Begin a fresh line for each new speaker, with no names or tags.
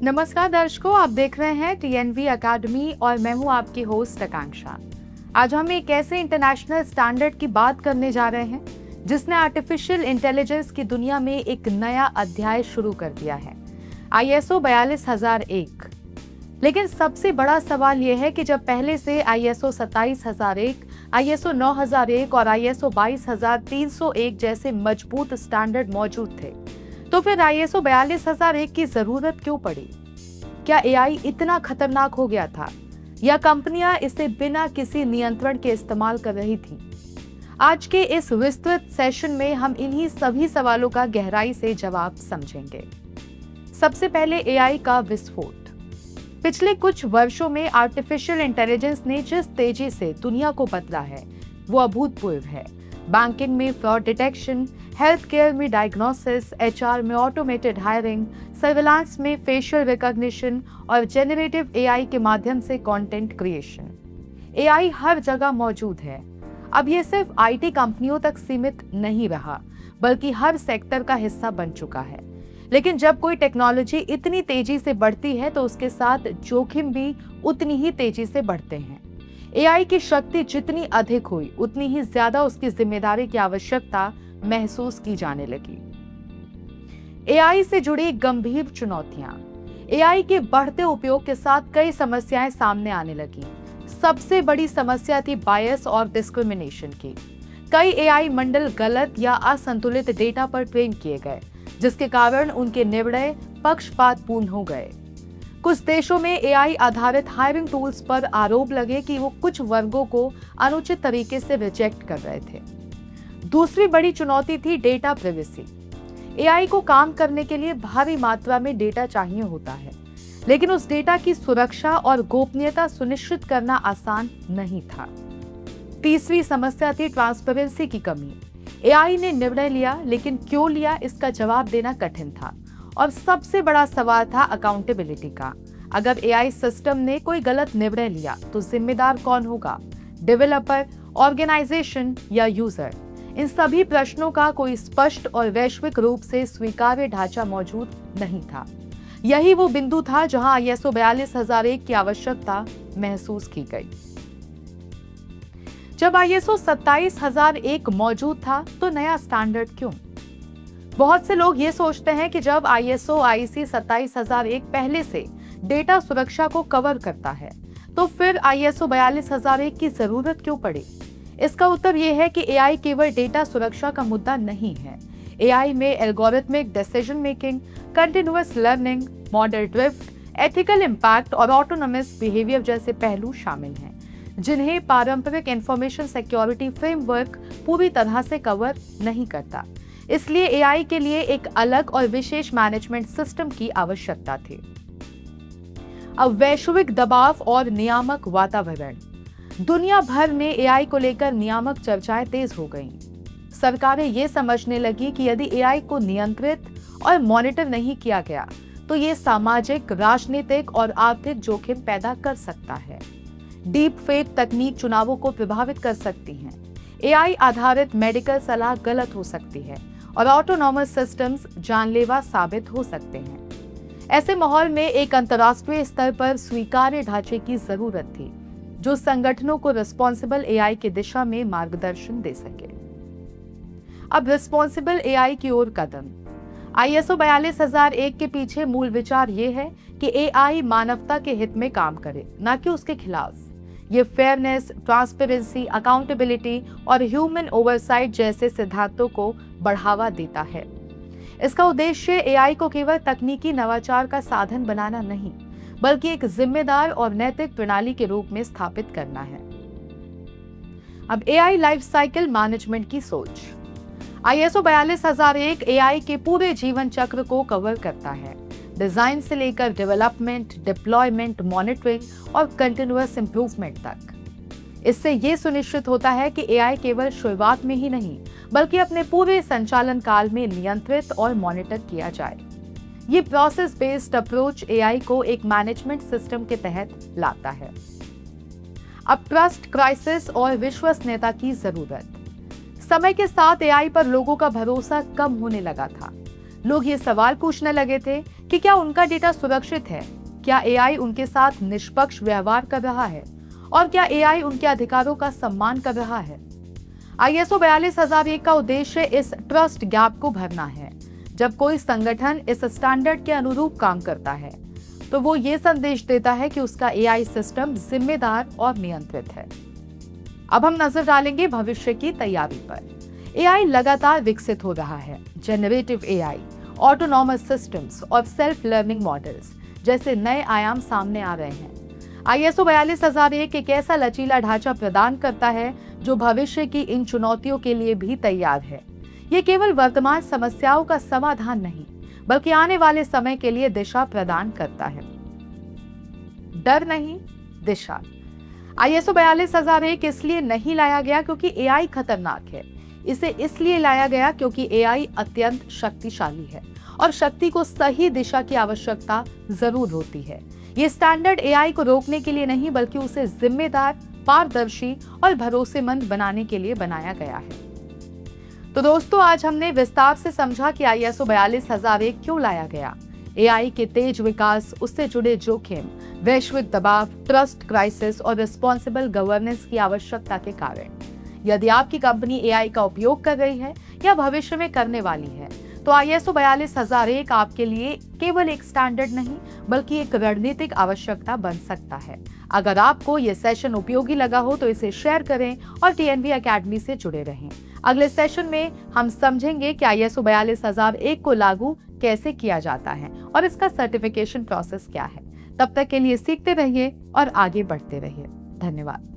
नमस्कार दर्शकों, आप देख रहे हैं टीएनवी अकेडमी और मैं हूं आपकी होस्ट आकांक्षा। आज हम एक ऐसे इंटरनेशनल स्टैंडर्ड की बात करने जा रहे हैं जिसने आर्टिफिशियल इंटेलिजेंस की दुनिया में एक नया अध्याय शुरू कर दिया है, ISO 42001। लेकिन सबसे बड़ा सवाल यह है कि जब पहले से ISO 27001, ISO 9001 और ISO 22301 जैसे मजबूत स्टैंडर्ड मौजूद थे, तो फिर ISO 42001 की जरूरत क्यों पड़ी? क्या AI इतना खतरनाक हो गया था या कंपनियां इसे बिना किसी नियंत्रण के इस्तेमाल कर रही थी? आज के इस विस्तृत सेशन में हम इन्हीं सभी सवालों का गहराई से जवाब समझेंगे। सबसे पहले AI का विस्फोट। पिछले कुछ वर्षों में आर्टिफिशियल इंटेलिजेंस ने जिस तेजी से दुनिया को बदला है वो अभूतपूर्व है। बैंकिंग में फ्रॉड डिटेक्शन, हेल्थ केयर में डायग्नोसिस, HR में ऑटोमेटेड हायरिंग, सर्विलांस में फेशियल रिकॉग्निशन और जेनरेटिव AI के माध्यम से कंटेंट क्रिएशन। AI हर जगह मौजूद है। अब ये सिर्फ IT कंपनियों तक सीमित नहीं रहा, बल्कि हर सेक्टर का हिस्सा बन चुका है। लेकिन जब कोई टेक्नोलॉजी इतनी तेजी से बढ़ती है तो उसके साथ जोखिम भी उतनी ही तेजी से बढ़ते हैं। AI की शक्ति जितनी अधिक हुई, उतनी ही ज्यादा उसकी जिम्मेदारी की आवश्यकता महसूस की जाने लगी। AI से जुड़ी गंभीर चुनौतियां। AI के बढ़ते उपयोग के साथ कई समस्याएं सामने आने लगी। सबसे बड़ी समस्या थी बायस और डिस्क्रिमिनेशन की। कई AI मॉडल गलत या असंतुलित डेटा पर ट्रेन किए गए, जिसके कारण उनके निर्णय पक्षपातपूर्ण हो गए। कुछ देशों में AI आधारित हायरिंग टूल्स पर आरोप लगे कि वो कुछ वर्गों को अनुचित तरीके से रिजेक्ट कर रहे थे। दूसरी बड़ी चुनौती थी डेटा प्राइवेसी। AI को काम करने के लिए भारी मात्रा में डेटा चाहिए होता है, लेकिन उस डेटा की सुरक्षा और गोपनीयता सुनिश्चित करना आसान नहीं था। तीसरी समस्या थी ट्रांसपेरेंसी की कमी। AI ने निर्णय लिया, लेकिन क्यों लिया इसका जवाब देना कठिन था। और सबसे बड़ा सवाल था अकाउंटेबिलिटी का। अगर AI सिस्टम ने कोई गलत निर्णय लिया तो जिम्मेदार कौन होगा? डेवलपर, ऑर्गेनाइजेशन या यूजर? इन सभी प्रश्नों का कोई स्पष्ट और वैश्विक रूप से स्वीकार्य ढांचा मौजूद नहीं था। यही वो बिंदु था जहां ISO 42001 की आवश्यकता महसूस की गई। जब ISO 27001 मौजूद था तो नया स्टैंडर्ड क्यों? बहुत से लोग ये सोचते हैं कि जब ISO IEC 27001 पहले से डेटा सुरक्षा को कवर करता है, तो फिर ISO 42001 की जरूरत क्यों पड़ी? इसका उत्तर ये है कि AI केवल डेटा सुरक्षा का मुद्दा नहीं है। AI में algorithmic decision making, continuous learning, model drift, ethical impact और ऑटोनोमस बिहेवियर जैसे पहलू शामिल हैं, जिन्हें पारंपरिक इंफॉर्मेशन सिक्योरिटी फ्रेमवर्क पूरी तरह से कवर नहीं करता। इसलिए AI के लिए एक अलग और विशेष मैनेजमेंट सिस्टम की आवश्यकता थी। अब वैश्विक दबाव और नियामक वातावरण। दुनिया भर में AI को लेकर नियामक चर्चाएं तेज हो गईं। सरकारें ये समझने लगी कि यदि AI को नियंत्रित और मॉनिटर नहीं किया गया तो ये सामाजिक, राजनीतिक और आर्थिक जोखिम पैदा कर सकता है। डीप फेक तकनीक चुनावों को प्रभावित कर सकती है। AI आधारित मेडिकल सलाह गलत हो सकती है और ऑटोनॉमस सिस्टम्स जानलेवा साबित हो सकते हैं। ऐसे माहौल में एक अंतर्राष्ट्रीय स्तर पर स्वीकार्य ढांचे की जरूरत थी, जो संगठनों को रिस्पॉन्सिबल AI की दिशा में मार्गदर्शन दे सके। अब रिस्पॉन्सिबल AI की ओर कदम। ISO 42001 के पीछे मूल विचार ये है कि AI मानवता के हित में काम करे, न कि उसके खिलाफ। ये फेयरनेस, ट्रांसपेरेंसी, अकाउंटेबिलिटी और ह्यूमन ओवरसाइट जैसे सिद्धांतों को बढ़ावा देता है। इसका उद्देश्य AI को केवल तकनीकी नवाचार का साधन बनाना नहीं, बल्कि एक जिम्मेदार और नैतिक प्रणाली के रूप में स्थापित करना है। अब AI लाइफ साइकिल मैनेजमेंट की सोच। ISO 42001 AI के पूरे जीवन चक्र को कवर करता है, डिजाइन से लेकर डेवलपमेंट, डिप्लॉयमेंट, मॉनिटरिंग और कंटिन्यूअस इंप्रूवमेंट तक। इससे ये सुनिश्चित होता है कि AI केवल शुरुआत में ही नहीं, बल्कि अपने पूरे संचालन काल में नियंत्रित और मॉनिटर किया जाए। ये प्रोसेस बेस्ड अप्रोच AI को एक मैनेजमेंट सिस्टम के तहत लाता है। अब ट्रस्ट क्राइसिस और विश्वसनीयता की जरूरत। समय के साथ AI पर लोगों का भरोसा कम होने लगा था। लोग ये सवाल पूछने लगे थे कि क्या उनका डेटा सुरक्षित है, क्या एआई उनके साथ निष्पक्ष व्यवहार कर रहा है और क्या एआई उनके अधिकारों का सम्मान कर रहा है। ISO 42001 का उद्देश्य इस ट्रस्ट गैप को भरना है। जब कोई संगठन इस स्टैंडर्ड के अनुरूप काम करता है तो वो ये संदेश देता है कि उसका एआई सिस्टम जिम्मेदार और नियंत्रित है। अब हम नजर डालेंगे भविष्य की तैयारी पर। एआई लगातार विकसित हो रहा है। जेनरेटिव एआई, ऑटोनॉमस सिस्टम्स और सेल्फ लर्निंग मॉडल्स जैसे नए आयाम सामने आ रहे हैं। ISO 42001 एक ऐसा लचीला ढांचा प्रदान करता है जो भविष्य की इन चुनौतियों के लिए भी तैयार है। ये केवल वर्तमान समस्याओं का समाधान नहीं, बल्कि आने वाले समय के लिए दिशा प्रदान करता है। डर नहीं, दिशा। ISO 42001 इसलिए नहीं लाया गया क्योंकि एआई खतरनाक है। इसे इसलिए लाया गया क्योंकि एआई अत्यंत शक्तिशाली है और शक्ति को सही दिशा की आवश्यकता जरूर होती है। ये स्टैंडर्ड एआई को रोकने के लिए नहीं, बल्कि उसे जिम्मेदार, पारदर्शी और भरोसेमंद बनाने के लिए बनाया गया है। तो दोस्तों, आज हमने विस्तार से समझा कि ISO 42001 क्यों लाया गया। एआई के तेज विकास, उससे जुड़े जोखिम, वैश्विक दबाव, ट्रस्ट क्राइसिस और रिस्पॉन्सिबल गवर्नेंस की आवश्यकता के कारण। यदि आपकी कंपनी एआई का उपयोग कर रही है या भविष्य में करने वाली है, तो ISO 42001 आपके लिए केवल एक स्टैंडर्ड नहीं, बल्कि एक रणनीतिक आवश्यकता बन सकता है। अगर आपको ये सेशन उपयोगी लगा हो तो इसे शेयर करें और TNV अकेडमी से जुड़े रहें। अगले सेशन में हम समझेंगे कि ISO 42001 को लागू कैसे किया जाता है और इसका सर्टिफिकेशन प्रोसेस क्या है। तब तक के लिए सीखते रहिए और आगे बढ़ते रहिए। धन्यवाद।